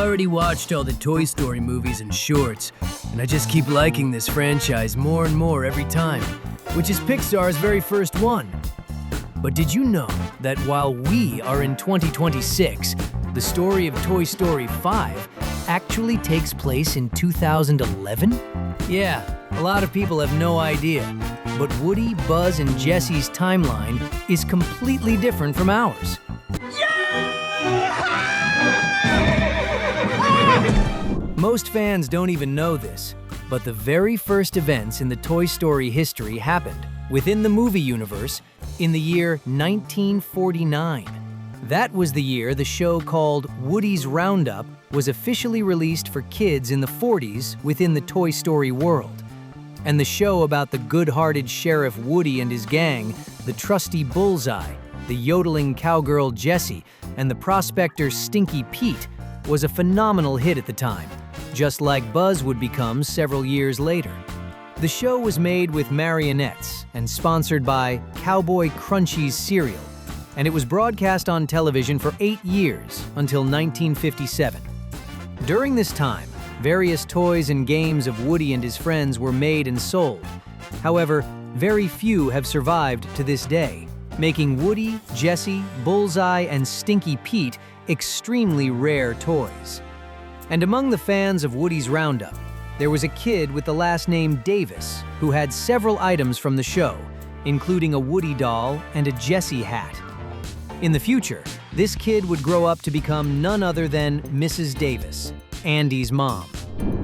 already watched all the Toy Story movies and shorts, and I just keep liking this franchise more and more every time, which is Pixar's very first one. But did you know that while we are in 2026, the story of Toy Story 5 actually takes place in 2011? Yeah, a lot of people have no idea, but Woody, Buzz, and Jesse's timeline is completely different from ours. Most fans don't even know this, but the very first events in the Toy Story history happened within the movie universe in the year 1949. That was the year the show called Woody's Roundup was officially released for kids in the 40s within the Toy Story world. And the show about the good-hearted Sheriff Woody and his gang, the trusty Bullseye, the yodeling cowgirl Jessie, and the prospector Stinky Pete was a phenomenal hit at the time, just like Buzz would become several years later. The show was made with marionettes and sponsored by Cowboy Crunchies cereal, and it was broadcast on television for 8 years until 1957. During this time, various toys and games of Woody and his friends were made and sold. However, very few have survived to this day, making Woody, Jessie, Bullseye, and Stinky Pete extremely rare toys. And among the fans of Woody's Roundup, there was a kid with the last name Davis who had several items from the show, including a Woody doll and a Jessie hat. In the future, this kid would grow up to become none other than Mrs. Davis, Andy's mom.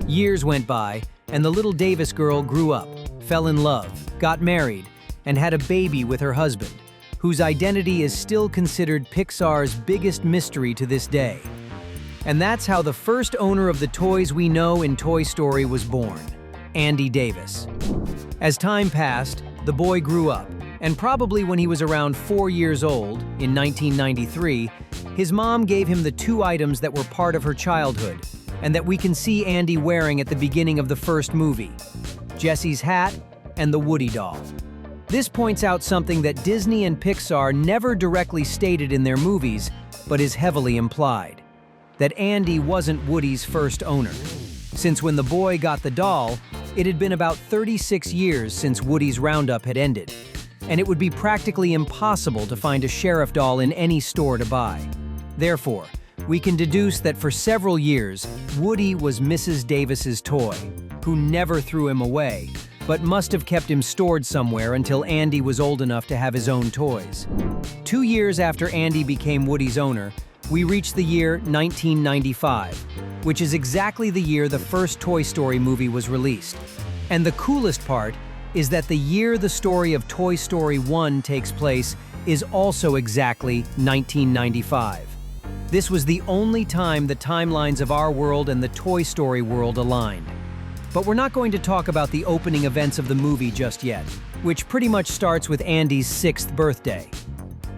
Years went by, and the little Davis girl grew up, fell in love, got married, and had a baby with her husband, whose identity is still considered Pixar's biggest mystery to this day. And that's how the first owner of the toys we know in Toy Story was born, Andy Davis. As time passed, the boy grew up, and probably when he was around 4 years old, in 1993, his mom gave him the 2 items that were part of her childhood, and that we can see Andy wearing at the beginning of the first movie, Jessie's hat and the Woody doll. This points out something that Disney and Pixar never directly stated in their movies, but is heavily implied: that Andy wasn't Woody's first owner. Since when the boy got the doll, it had been about 36 years since Woody's Roundup had ended, and it would be practically impossible to find a sheriff doll in any store to buy. Therefore, we can deduce that for several years, Woody was Mrs. Davis's toy, who never threw him away, but must have kept him stored somewhere until Andy was old enough to have his own toys. 2 years after Andy became Woody's owner, we reach the year 1995, which is exactly the year the first Toy Story movie was released. And the coolest part is that the year the story of Toy Story 1 takes place is also exactly 1995. This was the only time the timelines of our world and the Toy Story world aligned. But we're not going to talk about the opening events of the movie just yet, which pretty much starts with Andy's 6th birthday.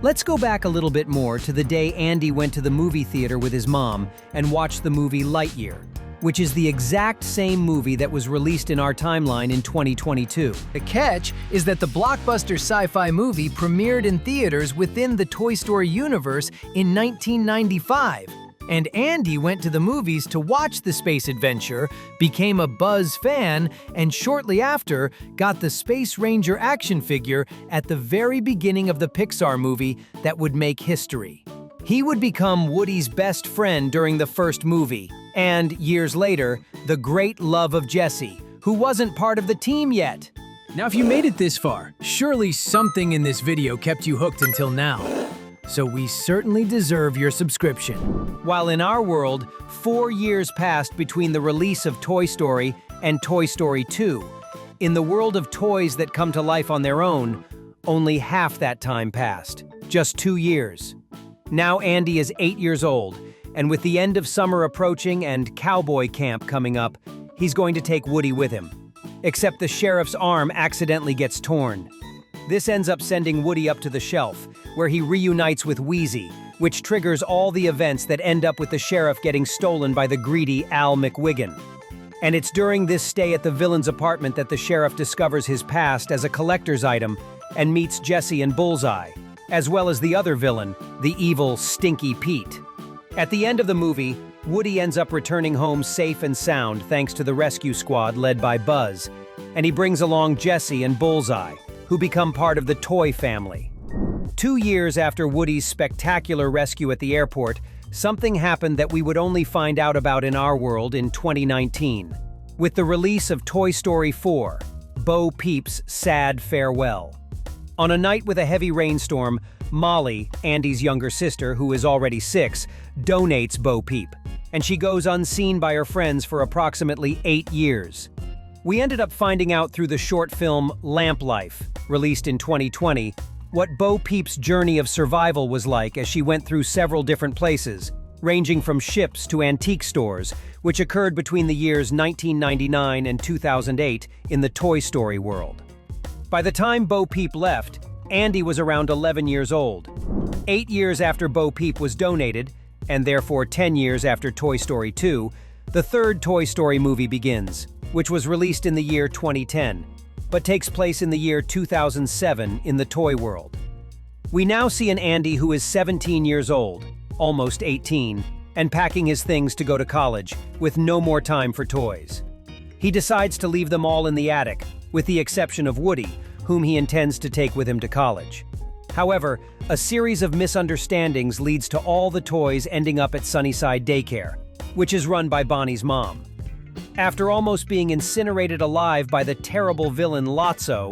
Let's go back a little bit more to the day Andy went to the movie theater with his mom and watched the movie Lightyear, which is the exact same movie that was released in our timeline in 2022. The catch is that the blockbuster sci-fi movie premiered in theaters within the Toy Story universe in 1995. And Andy went to the movies to watch the space adventure, became a Buzz fan, and shortly after got the Space Ranger action figure at the very beginning of the Pixar movie that would make history. He would become Woody's best friend during the first movie, and years later, the great love of Jessie, who wasn't part of the team yet. Now, if you made it this far, surely something in this video kept you hooked until now. So we certainly deserve your subscription. While in our world, 4 years passed between the release of Toy Story and Toy Story 2. In the world of toys that come to life on their own, only half that time passed, just 2 years. Now Andy is 8 years old, and with the end of summer approaching and cowboy camp coming up, he's going to take Woody with him. Except the sheriff's arm accidentally gets torn. This ends up sending Woody up to the shelf, where he reunites with Wheezy, which triggers all the events that end up with the sheriff getting stolen by the greedy Al McWiggin. And it's during this stay at the villain's apartment that the sheriff discovers his past as a collector's item and meets Jessie and Bullseye, as well as the other villain, the evil Stinky Pete. At the end of the movie, Woody ends up returning home safe and sound thanks to the rescue squad led by Buzz, and he brings along Jessie and Bullseye, who become part of the toy family. 2 years after Woody's spectacular rescue at the airport, something happened that we would only find out about in our world in 2019, with the release of Toy Story 4, Bo Peep's Sad Farewell. On a night with a heavy rainstorm, Molly, Andy's younger sister, who is already 6, donates Bo Peep, and she goes unseen by her friends for approximately 8 years. We ended up finding out through the short film Lamp Life, released in 2020, what Bo Peep's journey of survival was like as she went through several different places, ranging from ships to antique stores, which occurred between the years 1999 and 2008 in the Toy Story world. By the time Bo Peep left, Andy was around 11 years old. 8 years after Bo Peep was donated, and therefore 10 years after Toy Story 2, the third Toy Story movie begins, which was released in the year 2010, but takes place in the year 2007 in the toy world. We now see an Andy who is 17 years old, almost 18, and packing his things to go to college, with no more time for toys. He decides to leave them all in the attic, with the exception of Woody, whom he intends to take with him to college. However, a series of misunderstandings leads to all the toys ending up at Sunnyside Daycare, which is run by Bonnie's mom. After almost being incinerated alive by the terrible villain Lotso,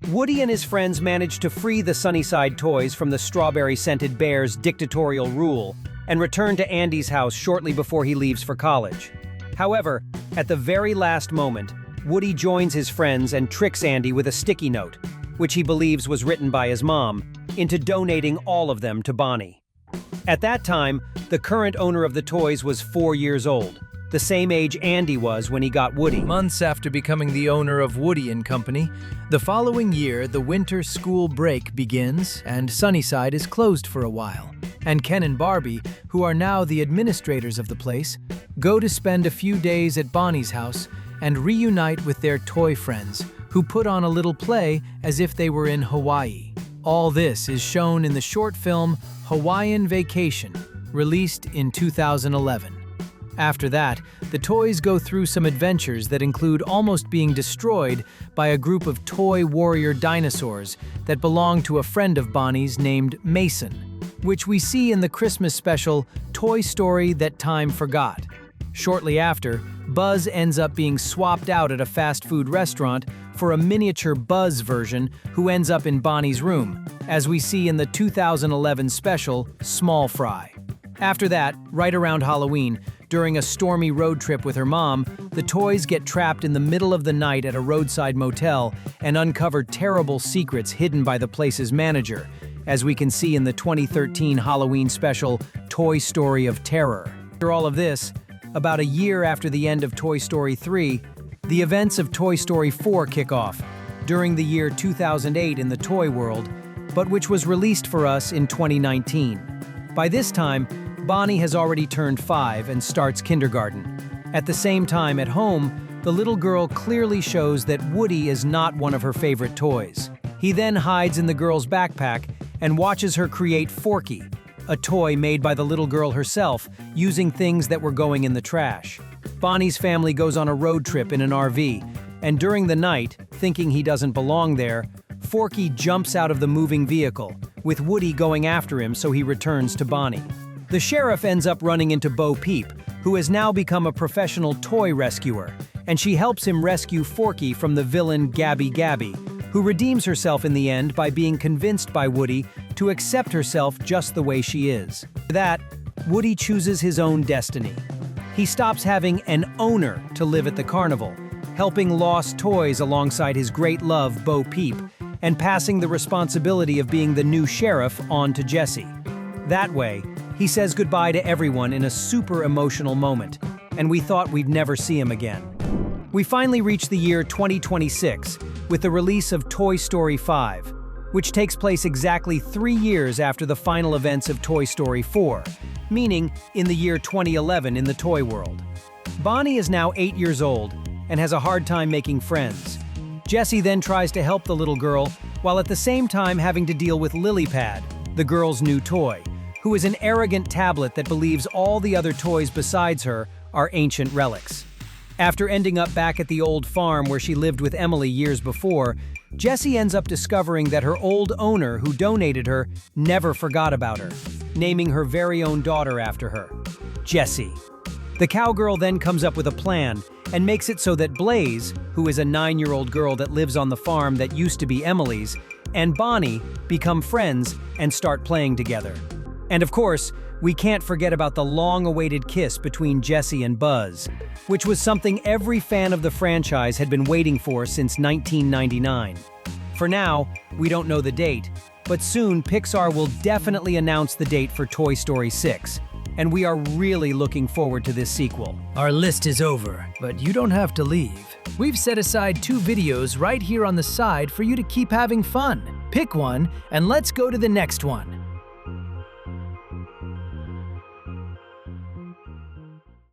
Woody and his friends manage to free the Sunnyside toys from the strawberry-scented bear's dictatorial rule and return to Andy's house shortly before he leaves for college. However, at the very last moment, Woody joins his friends and tricks Andy with a sticky note, which he believes was written by his mom, into donating all of them to Bonnie. At that time, the current owner of the toys was 4 years old, the same age Andy was when he got Woody. Months after becoming the owner of Woody & Company, the following year the winter school break begins and Sunnyside is closed for a while. And Ken and Barbie, who are now the administrators of the place, go to spend a few days at Bonnie's house and reunite with their toy friends, who put on a little play as if they were in Hawaii. All this is shown in the short film Hawaiian Vacation, released in 2011. After that, the toys go through some adventures that include almost being destroyed by a group of toy warrior dinosaurs that belong to a friend of Bonnie's named Mason, which we see in the Christmas special Toy Story That Time Forgot. Shortly after, Buzz ends up being swapped out at a fast food restaurant for a miniature Buzz version who ends up in Bonnie's room, as we see in the 2011 special Small Fry. After that, right around Halloween, during a stormy road trip with her mom, the toys get trapped in the middle of the night at a roadside motel and uncover terrible secrets hidden by the place's manager, as we can see in the 2013 Halloween special Toy Story of Terror. After all of this, about a year after the end of Toy Story 3, the events of Toy Story 4 kick off, during the year 2008 in the toy world, but which was released for us in 2019. By this time, Bonnie has already turned 5 and starts kindergarten. At the same time, at home, the little girl clearly shows that Woody is not one of her favorite toys. He then hides in the girl's backpack and watches her create Forky, a toy made by the little girl herself, using things that were going in the trash. Bonnie's family goes on a road trip in an RV, and during the night, thinking he doesn't belong there, Forky jumps out of the moving vehicle, with Woody going after him so he returns to Bonnie. The sheriff ends up running into Bo Peep, who has now become a professional toy rescuer, and she helps him rescue Forky from the villain Gabby Gabby, who redeems herself in the end by being convinced by Woody to accept herself just the way she is. For that, Woody chooses his own destiny. He stops having an owner to live at the carnival, helping lost toys alongside his great love, Bo Peep, and passing the responsibility of being the new sheriff on to Jessie. That way, he says goodbye to everyone in a super emotional moment, and we thought we'd never see him again. We finally reach the year 2026 with the release of Toy Story 5, which takes place exactly 3 years after the final events of Toy Story 4, meaning in the year 2011 in the toy world. Bonnie is now 8 years old and has a hard time making friends. Jessie then tries to help the little girl, while at the same time having to deal with Lily Pad, the girl's new toy, who is an arrogant tablet that believes all the other toys besides her are ancient relics. After ending up back at the old farm where she lived with Emily years before, Jessie ends up discovering that her old owner who donated her never forgot about her, naming her very own daughter after her, Jessie. The cowgirl then comes up with a plan and makes it so that Blaze, who is a 9-year-old girl that lives on the farm that used to be Emily's, and Bonnie become friends and start playing together. And of course, we can't forget about the long-awaited kiss between Jessie and Buzz, which was something every fan of the franchise had been waiting for since 1999. For now, we don't know the date, but soon Pixar will definitely announce the date for Toy Story 6, and we are really looking forward to this sequel. Our list is over, but you don't have to leave. We've set aside 2 videos right here on the side for you to keep having fun. Pick one, and let's go to the next one.